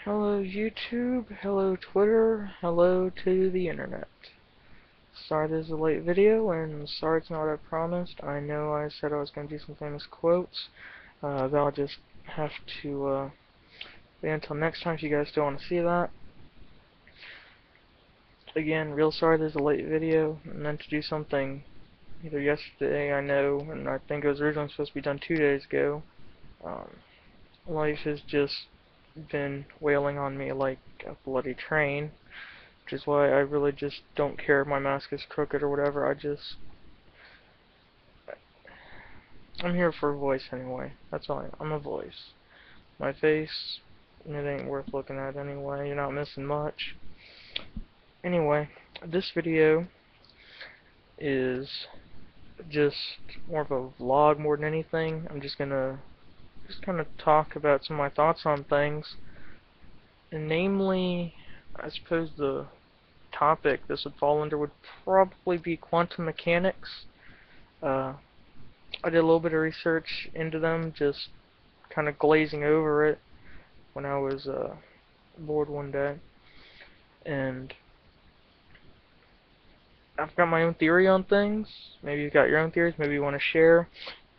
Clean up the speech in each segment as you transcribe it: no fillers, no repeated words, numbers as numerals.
Hello YouTube, hello Twitter, hello to the internet. Sorry this is a late video, and sorry it's not what I promised. I know I said I was going to do some famous quotes, but I'll just have to wait until next time if you guys still want to see that. Again, real sorry this is a late video. I meant to do something either yesterday, I know, and I think it was originally supposed to be done 2 days ago. Life has just been wailing on me like a bloody train, which is why I really just don't care if my mask is crooked or whatever. I'm here for a voice anyway. That's all I'm a voice. My face, it ain't worth looking at anyway. You're not missing much. Anyway, this video is just more of a vlog more than anything. I'm just gonna kind of talk about some of my thoughts on things, and namely, I suppose the topic this would fall under would probably be quantum mechanics. I did a little bit of research into them, just kind of glazing over it when I was bored one day, and I've got my own theory on things. Maybe you've got your own theories, maybe you want to share.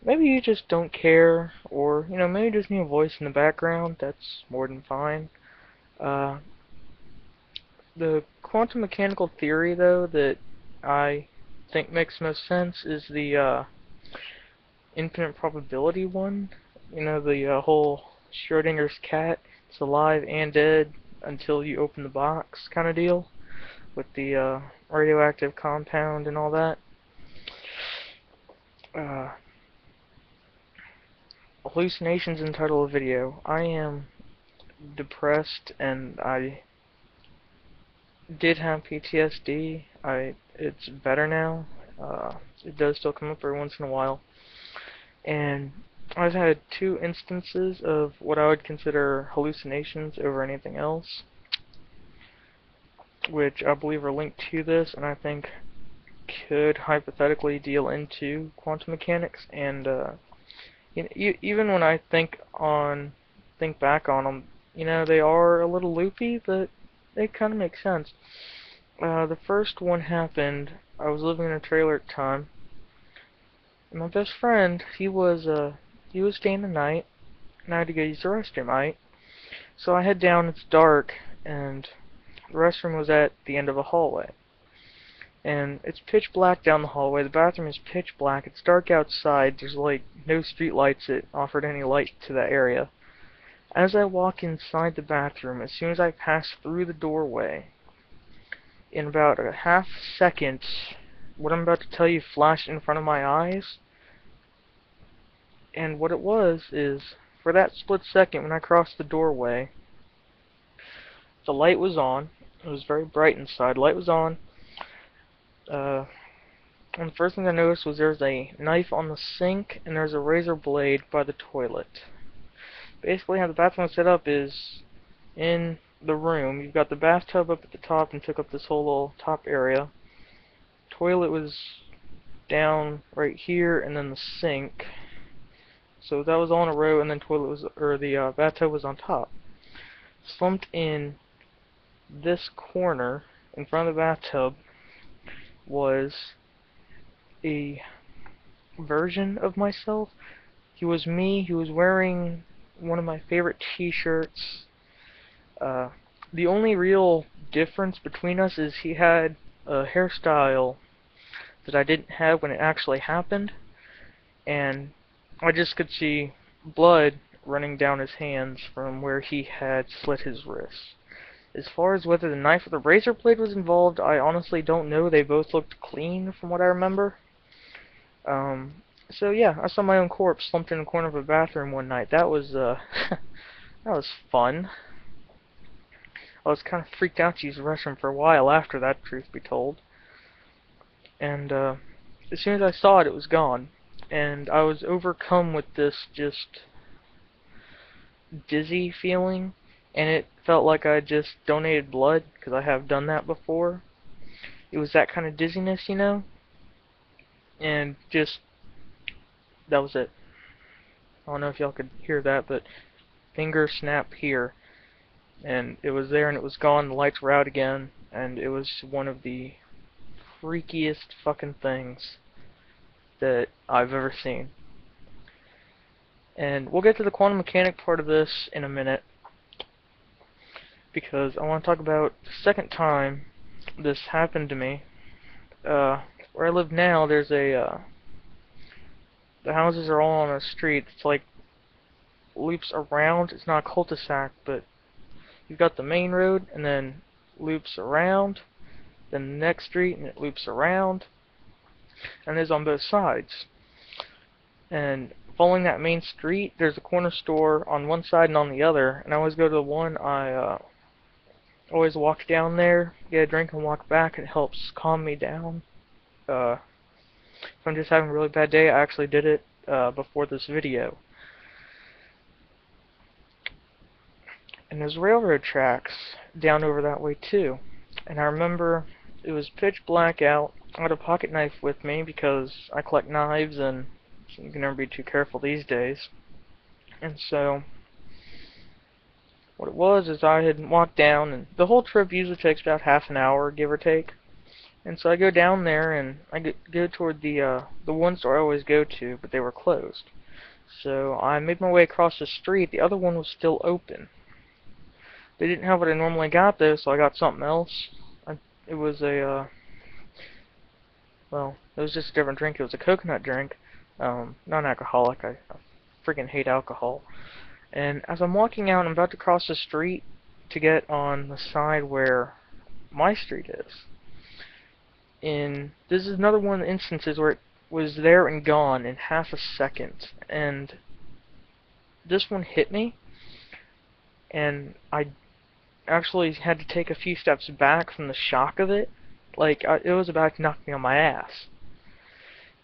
Maybe you just don't care, or, maybe you just need a voice in the background. That's more than fine. The quantum mechanical theory, though, that I think makes most sense is the infinite probability one. The whole Schrodinger's cat, it's alive and dead until you open the box kind of deal, with the radioactive compound and all that. Hallucinations entitled a video. I am depressed, and I did have PTSD. It's better now. It does still come up every once in a while. And I've had 2 instances of what I would consider hallucinations over anything else, which I believe are linked to this, and I think could hypothetically deal into quantum mechanics. And even when I think back on them, they are a little loopy, but they kind of make sense. The first one happened, I was living in a trailer at the time, and my best friend, he was staying the night, and I had to go use the restroom, so I head down, it's dark, and the restroom was at the end of a hallway. And it's pitch black down the hallway, the bathroom is pitch black, it's dark outside, there's like no street lights that offered any light to that area. As I walk inside the bathroom, as soon as I pass through the doorway, in about a half second, what I'm about to tell you flashed in front of my eyes. And what it was is, for that split second when I crossed the doorway, the light was on. It was very bright inside. Light was on. And the first thing I noticed was there's a knife on the sink, and there's a razor blade by the toilet. Basically, how the bathroom is set up is, in the room, you've got the bathtub up at the top and took up this whole little top area. Toilet was down right here, and then the sink. So that was all in a row, and then the bathtub was on top. Slumped in this corner in front of the bathtub was a version of myself. He was me. He was wearing one of my favorite t-shirts. The only real difference between us is he had a hairstyle that I didn't have when it actually happened, and I just could see blood running down his hands from where he had slit his wrists. As far as whether the knife or the razor blade was involved, I honestly don't know. They both looked clean from what I remember. So yeah, I saw my own corpse slumped in a corner of a bathroom one night. That was that was fun. I was kind of freaked out to use the restroom for a while after that, truth be told. And as soon as I saw it, it was gone. And I was overcome with this just dizzy feeling, and it felt like I just donated blood, because I have done that before. It was that kind of dizziness, and just, that was it. I don't know if y'all could hear that, but finger snap here. and it was there and it was gone, the lights were out again, and it was one of the freakiest fucking things that I've ever seen. And we'll get to the quantum mechanic part of this in a minute, because I want to talk about the second time this happened to me. Where I live now, there's the houses are all on a street. It's like loops around. It's not a cul-de-sac, but you've got the main road, and then loops around, then the next street, and it loops around, and it's on both sides. And following that main street, there's a corner store on one side and on the other, and I always go to the one. I always walk down there, get a drink, and walk back. It helps calm me down. If I'm just having a really bad day, I actually did it before this video. And there's railroad tracks down over that way too. And I remember it was pitch black out. I had a pocket knife with me because I collect knives and you can never be too careful these days. And so what it was is I had walked down, and the whole trip usually takes about half an hour, give or take. And so I go down there and I go toward the one store I always go to, but they were closed. So I made my way across the street. The other one was still open. They didn't have what I normally got though, so I got something else. It was a well, it was just a different drink. It was a coconut drink, non-alcoholic. I freaking hate alcohol. And as I'm walking out, I'm about to cross the street to get on the side where my street is. And this is another one of the instances where it was there and gone in half a second. And this one hit me, and I actually had to take a few steps back from the shock of it. Like, it was about to knock me on my ass.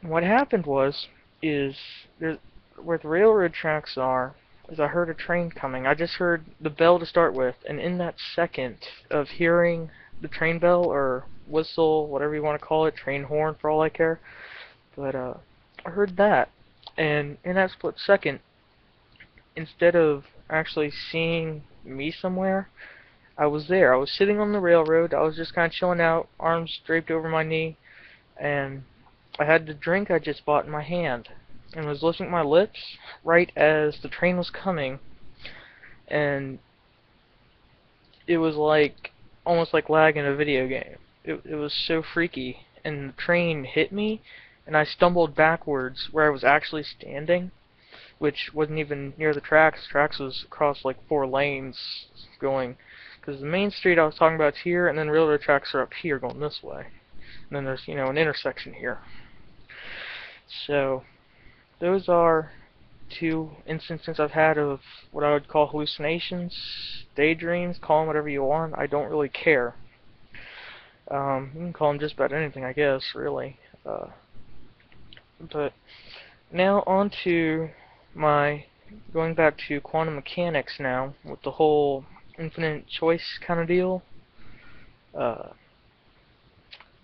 And what happened was, where the railroad tracks are, is I heard a train coming. I just heard the bell to start with, and in that second of hearing the train bell, or whistle, whatever you want to call it, train horn for all I care, but I heard that, and in that split second, instead of actually seeing me somewhere, I was there. I was sitting on the railroad. I was just kind of chilling out, arms draped over my knee, and I had the drink I just bought in my hand, and was lifting my lips right as the train was coming, and it was like almost like lag in a video game. It was so freaky, and the train hit me, and I stumbled backwards where I was actually standing, which wasn't even near the tracks. The tracks was across like 4 lanes going, because the main street I was talking about is here, and then railroad tracks are up here going this way. And then there's, you know, an intersection here. So those are 2 instances I've had of what I would call hallucinations, daydreams, call them whatever you want. I don't really care. You can call them just about anything, I guess, really. But now on to my going back to quantum mechanics now, with the whole infinite choice kind of deal.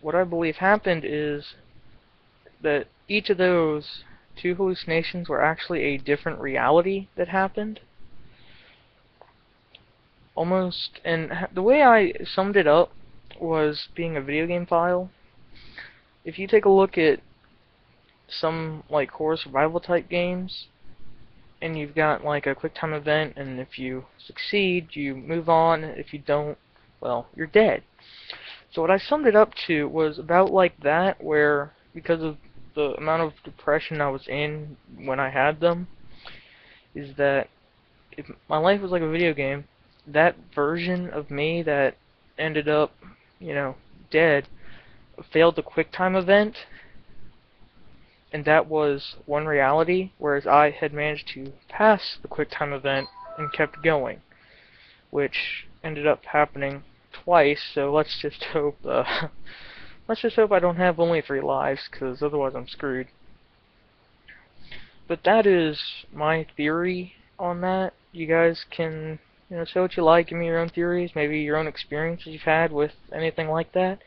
What I believe happened is that each of those 2 hallucinations were actually a different reality that happened. Almost, and the way I summed it up was being a video game file. If you take a look at some like horror survival type games, and you've got like a quick time event, and if you succeed, you move on. If you don't, well, you're dead. So what I summed it up to was about like that, where because of the amount of depression I was in when I had them, is that if my life was like a video game, that version of me that ended up, you know, dead, failed the quick time event, and that was one reality, whereas I had managed to pass the quick time event and kept going, which ended up happening twice. So let's just hope I don't have only 3 lives, because otherwise I'm screwed. But that is my theory on that. You guys can, you know, say what you like, give me your own theories, maybe your own experiences you've had with anything like that.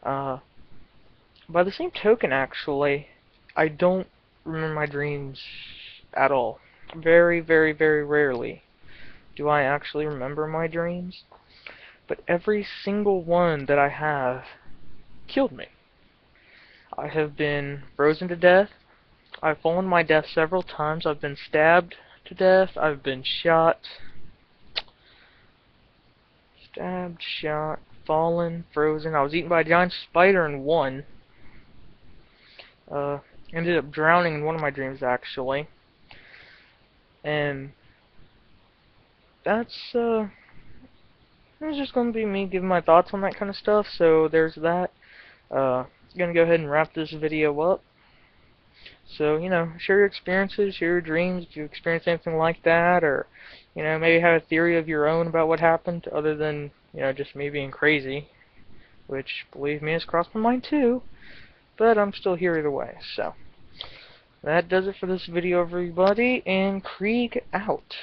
By the same token, actually, I don't remember my dreams at all. Very, very, very rarely. do I actually remember my dreams. But every single one that I have killed me. I have been frozen to death. I've fallen to my death several times. I've been stabbed to death. I've been shot. Stabbed, shot, fallen, frozen. I was eaten by a giant spider in one. Ended up drowning in one of my dreams, actually. And that's it's just going to be me giving my thoughts on that kind of stuff, so there's that. Gonna go ahead and wrap this video up. So, share your experiences, share your dreams, if you experienced anything like that, or, maybe have a theory of your own about what happened, other than, just me being crazy, which, believe me, has crossed my mind too, but I'm still here either way, so. That does it for this video, everybody, and Krieg out.